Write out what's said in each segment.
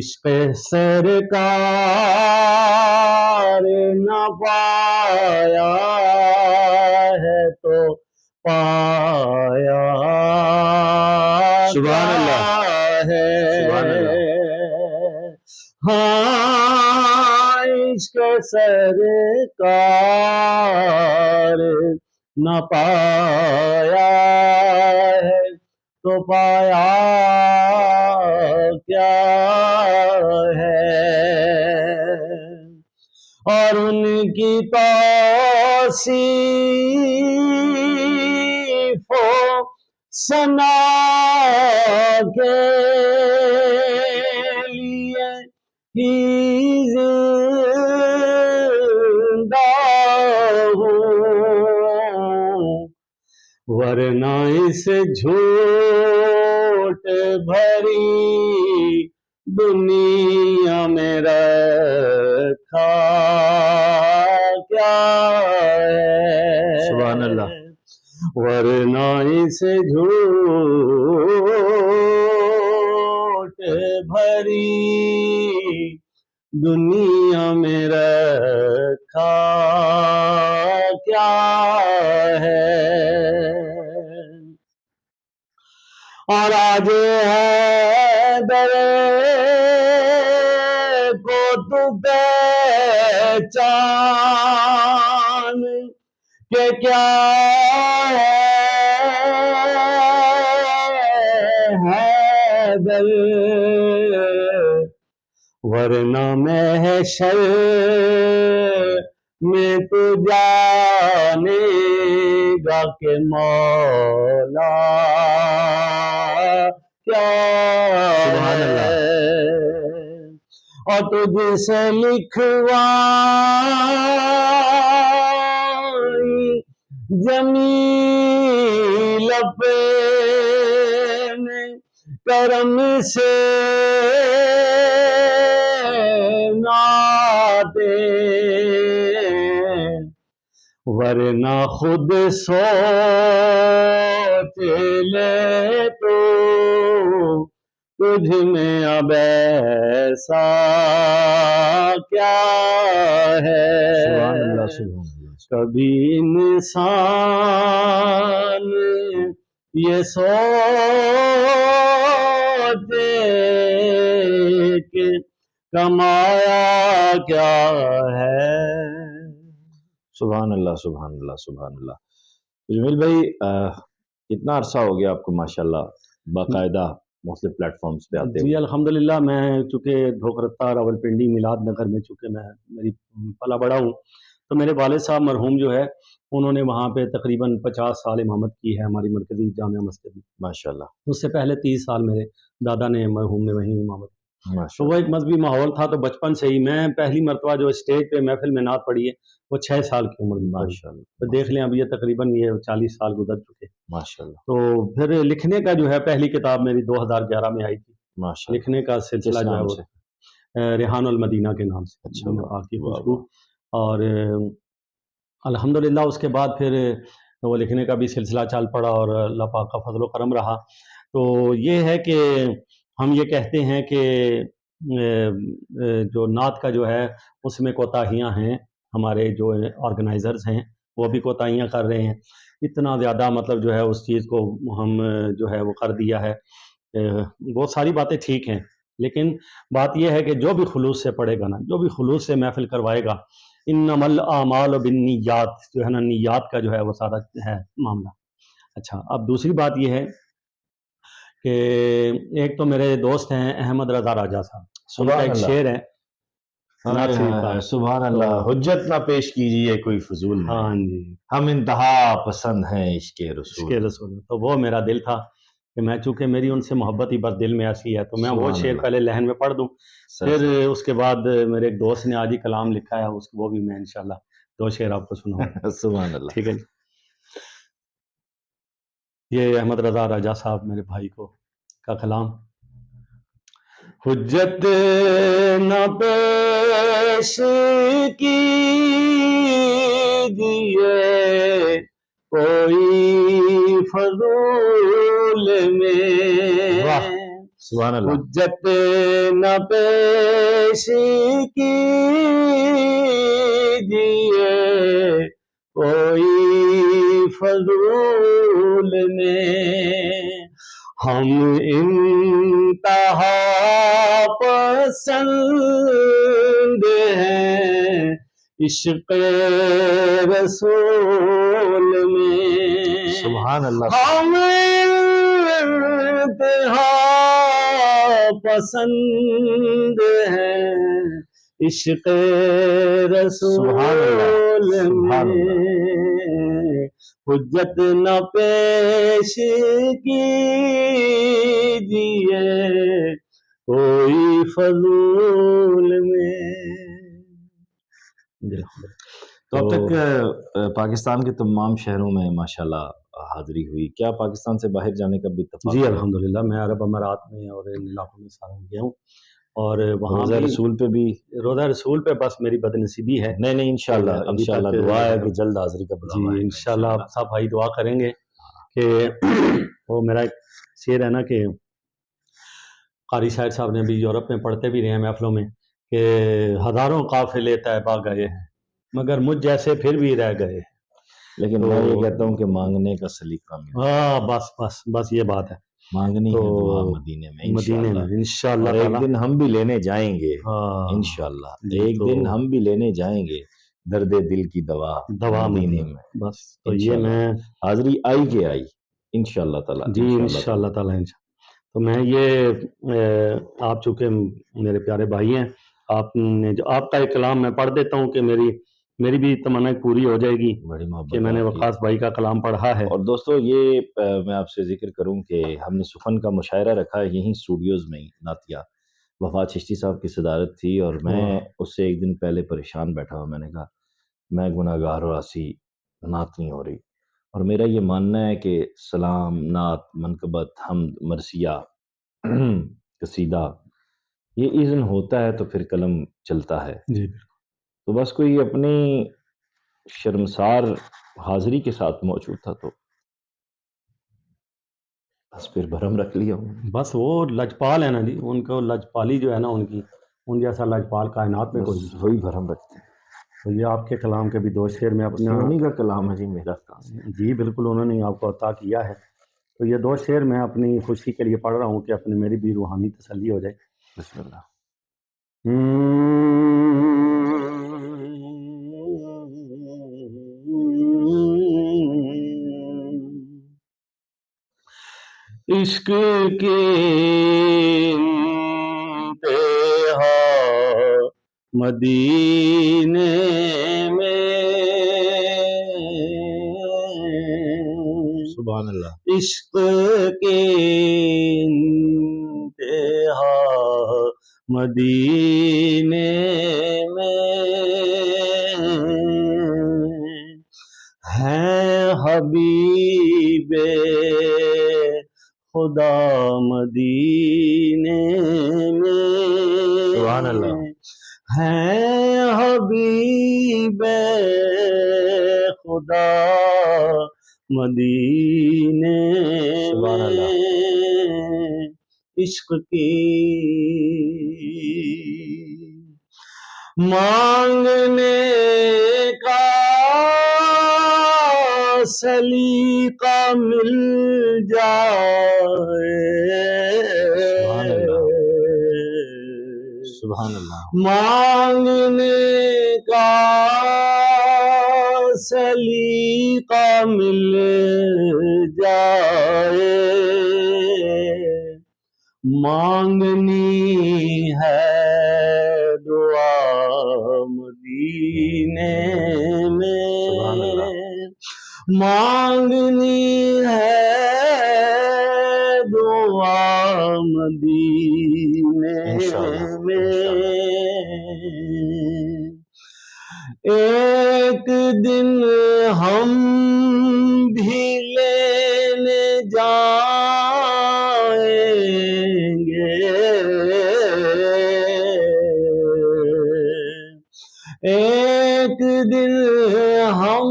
عشق سرکار نہ پایا ہے تو پایا سبحان اللہ، ہے سبحان اللہ۔ ہاں عشق سرکار نہ پایا ہے تو پایا کیا ہے، اور ان کی توصیف و ثنا کے لیے ہی زندہ ہوں، ورنہ اس جھوٹ بھری دنیا میں رکھا کیا ہے، سبحان اللہ۔ ورنہ اس جھوٹ بھری دنیا میں رکھا کیا ہے، اور آج حیدر کو تو پہچان کہ کیا ہے حیدر، ورنہ محشر میں تو جانے گا کہ مولا کیا سبحان اللہ۔ ہے، اور تجھ سے لکھوائی جمیل اپنے کرم سے نعتیں، ورنہ خود سوچ لے تو تجھ میں اب ایسا کیا ہے، سبحان اللہ، سبحان اللہ۔ کبھی انسان یہ سوچے کہ کمایا کیا ہے۔ سبحان اللہ، سبحان اللہ، سبحان اللہ۔ جمیل بھائی، کتنا عرصہ ہو گیا آپ کو ماشاءاللہ باقاعدہ مختلف پلیٹ فارمز پہ آتے جی ہوئے؟ الحمدللہ، میں چونکہ دھوکرتا راولپنڈی میلاد نگر میں چونکہ میں میری پلا بڑا ہوں، تو میرے والد صاحب مرحوم جو ہے انہوں نے وہاں پہ تقریباً 50 سال امامت کی ہے ہماری مرکزی جامعہ مسجد میں۔ ماشاءاللہ، اس سے پہلے 30 سال میرے دادا نے مرحوم نے وہیں امامت کی۔ تو وہ ماشاءاللہ، ایک مذہبی ماحول تھا، تو بچپن سے ہی میں پہلی مرتبہ جو اسٹیج پہ محفل میں نعت پڑھی ہے وہ 6 سال کی عمر میں پڑھی۔ ماشاءاللہ، تو دیکھ لیں اب یہ تقریباً 40 سال گزر چکے۔ ماشاءاللہ، تو پھر لکھنے کا جو ہے پہلی کتاب میری 2011 میں آئی تھی، ماشاءاللہ۔ لکھنے کا سلسلہ کس جو ہے نام وہ سے؟ ریحان المدینہ کے نام سے، اچھا، مدینہ واہ، پاک کی واہ، خوشبو۔ واہ۔ اور الحمدللہ اس کے بعد پھر وہ لکھنے کا بھی سلسلہ چل پڑا اور اللہ پاک کا فضل و کرم رہا۔ تو یہ ہے کہ ہم یہ کہتے ہیں کہ جو نعت کا جو ہے اس میں کوتاہیاں ہیں، ہمارے جو آرگنائزرز ہیں وہ بھی کوتاہیاں کر رہے ہیں، اتنا زیادہ مطلب جو ہے اس چیز کو ہم جو ہے وہ کر دیا ہے۔ وہ ساری باتیں ٹھیک ہیں، لیکن بات یہ ہے کہ جو بھی خلوص سے پڑھے گا نا، جو بھی خلوص سے محفل کروائے گا، انما الاعمال بالنیات جو ہے نا، نیات کا جو ہے وہ سارا ہے معاملہ۔ اچھا، اب دوسری بات یہ ہے کہ ایک تو میرے دوست ہیں احمد رضا راجہ صاحب، ان کا ایک شعر ہے نعت شریف کا۔ سبحان اللہ، حجت نہ پیش کیجیے کوئی فضول میں، ہاں جی، ہم انتہا پسند ہیں عشق عشق رسول۔ رسول، تو وہ میرا دل تھا کہ میں چونکہ میری ان سے محبت ہی بس دل میں ایسی ہے، تو میں وہ سبحان شعر اللہ۔ پہلے لہن میں پڑھ دوں، پھر اس کے بعد میرے ایک دوست نے آج ہی کلام لکھا ہے، وہ بھی میں انشاءاللہ 2 شعر آپ کو سناؤں۔ سبحان اللہ۔ ٹھیک ہے جی، یہ احمد رضا راجہ صاحب میرے بھائی کو کا کلام۔ حجت نہ پیش کیجیے کوئی فضول میں، واہ، سبحان اللہ. حجت نہ پیش کیجیے کوئی فضول میں، ہم انتہا پسند ہیں عشق رسول میں. سبحان اللہ. ہم انتہا پسند ہیں عشق رسول میں، حجت نہ پیش کیجیے کوئی فضول میں. تو اب تک پاکستان کے تمام شہروں میں ماشاءاللہ حاضری ہوئی. کیا پاکستان سے باہر جانے کا بھی اتفاق؟ جی الحمدللہ، میں عرب امارات میں اور ان علاقوں میں سارا گیا ہوں، اور وہاں روزہ رسول پہ بھی؟ روزہ رسول پہ بس میری بدنصیبی ہے. نہیں انشاءاللہ دعا ہے کہ جلد حاضری کا بلاوا ہے. جی انشاءاللہ آپ سب بھائی دعا کریں گے کہ وہ میرا شعر ہے نا کہ قاری شاعر صاحب نے بھی یورپ میں پڑھتے بھی رہے ہیں محفلوں میں کہ ہزاروں قافلے طیبہ گئے ہیں مگر مجھ جیسے پھر بھی رہ گئے. لیکن میں یہ کہتا ہوں کہ مانگنے کا سلیقہ ملے. ہاں بس یہ بات ہے، مانگنی ہے دعا مدینے میں انشاءاللہ. اور ایک دن ہم بھی لینے جائیں گے ہاں انشاءاللہ. ایک دن ہم بھی لینے جائیں گے درد دل کی دوا مدینے میں. بس تو یہ میں حاضری آئی کہ آئی انشاءاللہ تعالی. جی انشاءاللہ تعالی. تو میں یہ آپ چونکہ میرے پیارے بھائی ہیں، آپ نے جو آپ کا ایک کلام میں پڑھ دیتا ہوں کہ میری بھی تمنا پوری ہو جائے گی بڑی محبت کہ میں نے وقاص بھائی کا کلام پڑھا ہے. اور دوستو یہ میں آپ سے ذکر کروں کہ ہم نے سخن کا مشاعرہ رکھا ہے یہیں اسٹوڈیوز میں ہی نعتیہ. وفا چشتی صاحب کی صدارت تھی اور میں اس سے ایک دن پہلے پریشان بیٹھا ہوا. میں نے کہا میں گناہگار اور آسی نعت نہیں ہو رہی، اور میرا یہ ماننا ہے کہ سلام، نعت، منقبت، حمد، مرثیہ، قصیدہ یہ اذن ہوتا ہے تو پھر قلم چلتا ہے. جی تو بس کوئی اپنی شرمسار حاضری کے ساتھ موجود تھا تو بس پھر بھرم رکھ لیا ہوں. بس وہ لجپال ہے نا جی، ان کو لجپالی جو ہے نا ان جیسا لجپال کائنات میں کوئی نہیں. وہی بھرم رکھتے ہیں. تو یہ آپ کے کلام کے بھی دو شعر میں اپنا انہی کا کلام ہے جی، میرا کام. جی بالکل، انہوں نے آپ کو عطا کیا ہے. تو یہ دو شعر میں اپنی خوشی کے لیے پڑھ رہا ہوں کہ اپنی میری بھی روحانی تسلی ہو جائے. بسم اللہ. عشق کی انتہا مدینے میں، سبحان اللہ. عشق کی انتہا مدینے میں ہیں حبیب خدا مدینے میں. سبحان اللہ. ہیں حبیب خدا مدینے سبحان اللہ. میں، عشق کی مانگنے کا سلیقہ مل جائے. سبحان اللہ. مانگنے کا سلیقہ مل جائے، مانگنی ہے دعا مدینے میں، مانگنی ہے دعا مدینے میں. ایک دن ہم بھی لینے جائیں گے، ایک دن ہم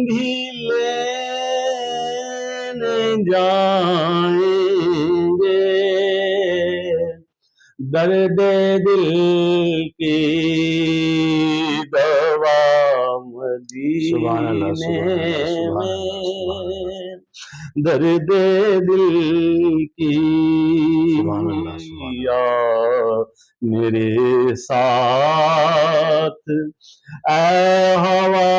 بھی لینے جائیں گے درد دل کی دوا سبحان اللہ، مدینے سبحان اللہ، سبحان اللہ، سبحان اللہ، میں، درد دل کی سبحان اللہ، سبحان اللہ۔ یا میرے ساتھ اے ہوا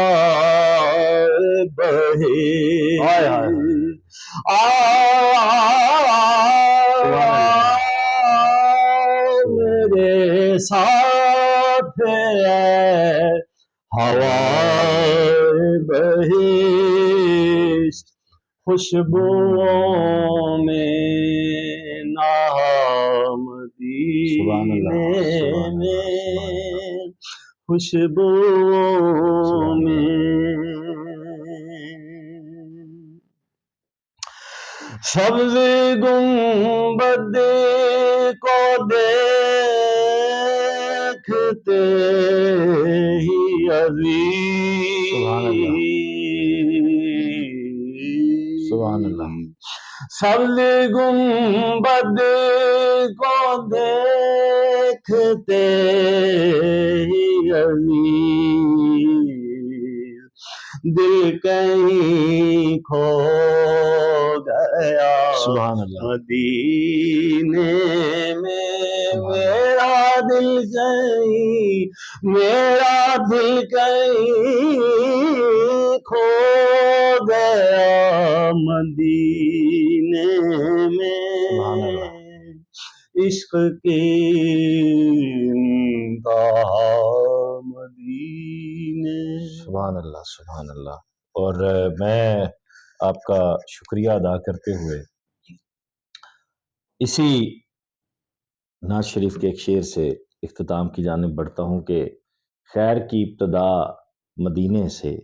بہے ہائے ہائے میرے ساتھ اے ہوا بہشت خوشبوؤں میں نام سبحان اللہ، مدینے سبحان اللہ، میں، سبحان خوشبوؤں سبحان میں سبز گنبد کو دیکھتے ہی سبحان اللہ، عزیز، سبحان اللہ، سبز گنبد کو دیکھتے ہی عزیز، دل کہیں کھو گیا سبحان اللہ، مدینے میں، میرا دل کہیں کھو گیا مدینے سبحان میں، اللہ۔ عشق کی انتہا مدینے۔ سبحان اللہ، سبحان اللہ۔ اور میں آپ کا شکریہ ادا کرتے ہوئے اسی نعت شریف کے ایک شعر سے اختتام کی جانب بڑھتا ہوں کہ خیر کی ابتدا مدینے سے،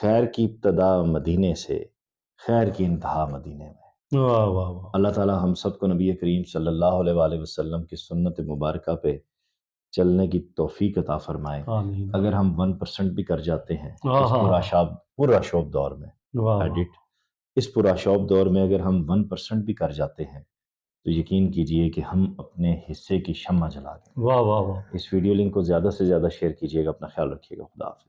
خیر کی ابتدا مدینے سے، خیر کی انتہا مدینے میں۔ واہ واہ واہ، اللہ تعالیٰ ہم سب کو نبی کریم صلی اللہ علیہ وآلہ وسلم کی سنت مبارکہ پہ چلنے کی توفیق عطا فرمائے۔ آمین۔ اگر ہم 1% بھی کر جاتے ہیں اس آہا، پراشوب دور میں، واہ ایڈٹ، اس پراشوب دور میں اگر ہم 1% بھی کر جاتے ہیں تو یقین کیجئے کہ ہم اپنے حصے کی شمع جلا دیں۔ واہ واہ واہ۔ اس ویڈیو لنک کو زیادہ سے زیادہ شیئر کیجئے گا، اپنا خیال رکھیے گا، خدا حافظ۔